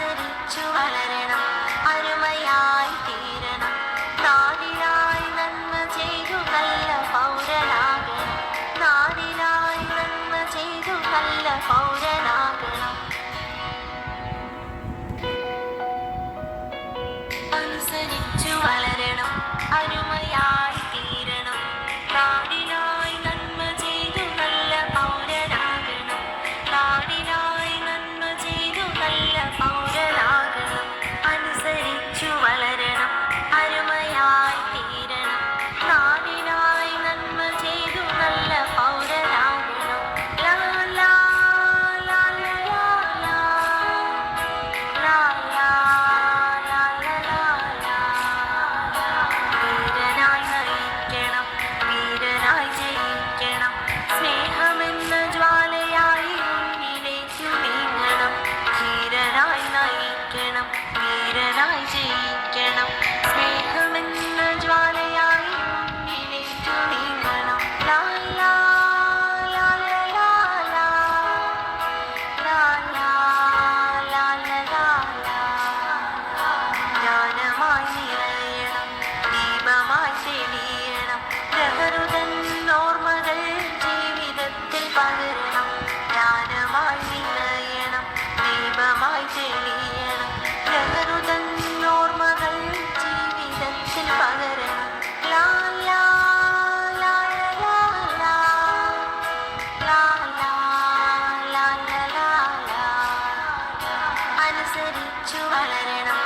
അനുസരിച്ചു വളരണം, അരുമയായി തീരണം, നാടിനായി നന്മ ചെയ്തു നല്ല പൗരനാകണം, നാടിനായി നന്മ ചെയ്തു നല്ല പൗരനാകണം. അനുസരിച്ചു വളരണം, അരുമയായി തീരണം, നാടിനായി നന്മ ചെയ്തു നല്ല പൗരനാകണം, നാടിനായി നന്മ ചെയ്തു നല്ല പൗരനാകണം. അനുസരിച്ചു വളരണം, അരുമയായി തീരണം, നാടിനായി നന്മ ചെയ്തു നല്ല പൗരനാകണം. ലാ ലാ ലാ ലാ ലാ ലാ ലാ ലാ ലാ ലാ. വീരനായി നയിക്കണം, വീരനായി ജയിക്കണം, സ്നേഹമെന്ന ജ്വാലയായി മുന്നിലേക്കു നീങ്ങണം. ധീരനായി നയിക്കണം, വീരനായി ജയിക്കണം, സ്നേഹമെന്ന ജ്വാലയായി മുന്നിലേക്കു നീങ്ങണം. ലാ ലാ ലാ ലാ ലാ ലാ ലാ ലാ ലാ ലാ. ജ്ഞാനമായി നിറയണം, ദീപമായി തെളിയണം, പ്രകൃതൻ ഓർമ്മകൾ ജീവിതത്തിൽ പകരണം. ജ്ഞാനമായി നിറയണം, ദീപമായി തെളിയണം, പ്രകൃതൻ ഓർമ്മകൾ ജീവിതത്തിൽ പകരണം. ലാ ലാ ലാ ലാ ലാ ലാ ലാ ലാ ലാ ലാ. അനുസരിച്ചു വളരണം,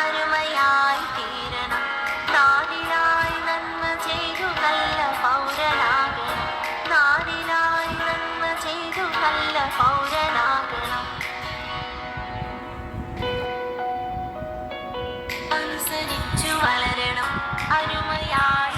അരുമയായി തീരണം, നാടിനായി നന്മ ചെയ്തു നല്ല പൗരനാകണം, നാടിനായി നന്മ ചെയ്തു നല്ല പൗരനാകണം. അനുസരിച്ചു വളരണം, അരുമയായി